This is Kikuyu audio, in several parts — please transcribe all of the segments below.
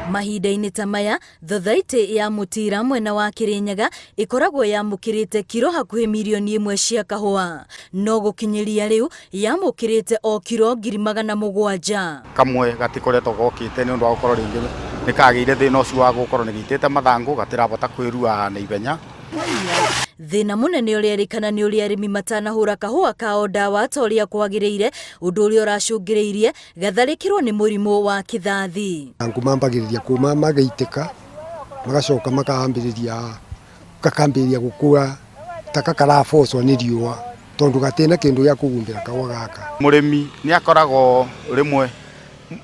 Mahinda-inĩ ta maya, thothaitĩ ya Mutira mwena wa Kirinyaga ikoragwo yamũkĩrĩte kiro hakuhĩ mirioni 1 cia kahũa, no gũkinyĩria rĩu yamũkĩrĩte o kiro 700,000. Kamwe gatikoretwo gokĩte nĩ ũndũ wa gũkorwo rĩngĩ nĩ kagĩire thĩna ũcio wa gũkorwo nĩ gĩitĩte mathangũ gatirahota kwĩrua na ihenya. Thĩna mũnene ũrĩa erĩkana nĩ ũrĩa arĩmi matanahũra kahũa kao ndawa ta ũrĩa kwagĩrĩire, ũndũ ũrĩa ũracũngĩrĩirie gatharĩkĩrwo nĩ mũrimũ wa kĩthathi. Mathangũ mambagĩrĩria kuma magaitĩka magacoka kakambĩrĩria gũkũra ta kakarabocwo nĩ riũa tondũ gatĩna kĩndũ gĩa kũgumbĩra kahũa gaka. Mũrĩmi nĩ akoragwo rĩmwe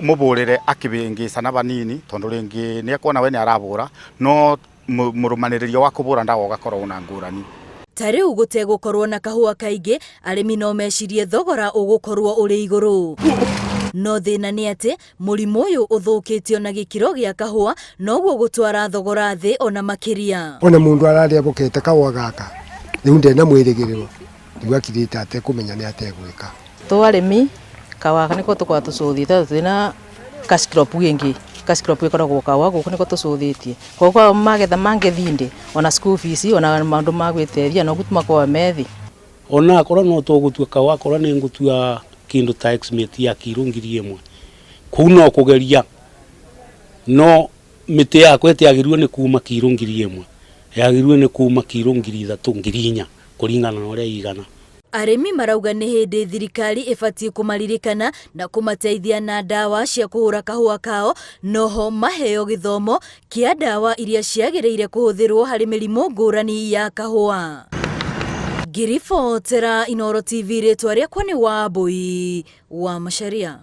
mũbũrĩre akĩbĩngĩca na banini tondũ rĩngĩ nĩ akuona we nĩ arabũra no mũrũmanĩrĩrio wa kũbũra ndawa ũgakorwo na ngũrani. Ta rĩu gũtegũkorwo na kahũa kaingĩ, arĩmi no mecirie thogora ũgũkorwo ũrĩ igũrũ. No thĩna nĩ atĩ mũrimũ ũyũ ũthũkĩtio na gĩkĩro gĩa kahũa noguo gũtwara thogora thĩ ona makĩria. Ona mũndũ ararĩa bũkete kahũa gaka rĩu ndena mwĩrĩgĩrĩro rĩu akirĩte atekũmenya nĩ ategwĩka. Tũ arĩmi kahũa nĩko tũkoragwo tũcũthĩte twĩna kacikropu ĩngĩ. Kacikropu ĩkoragwo kahũa gũkũ nĩko tũcũthĩtie. Koguo magetha mangĩthinde ona school fees ona maũndũ ma gwĩteithia no gũtumakorwo methi. Ona akorwo no tũgũtua kahũa akorwo nĩ ngũtua kĩndũ ta estimate ya kiro 1,000 kũu no kũgeria no mĩtĩ yakwa ĩtiagĩrĩirwo nĩ kuma kiro 1,000 yagĩrĩirwo nĩ kuma kiro 3,000 4,000 kũringana na ũrĩa igana. Arĩmi marauga nĩ hĩndĩ thirikari ĩbatiĩ kũmaririkana na kũmateithia na ndawa cia kũhũra kahũa kao, noho maheo gĩthomo kĩa ndawa iria ciagĩrĩire kũhũthĩrwo harĩ mĩrimũ ngũrani ya kahũa. Ngiribotera Inooro TV, rĩtwa rĩakwa nĩ Wambui wa Macharia.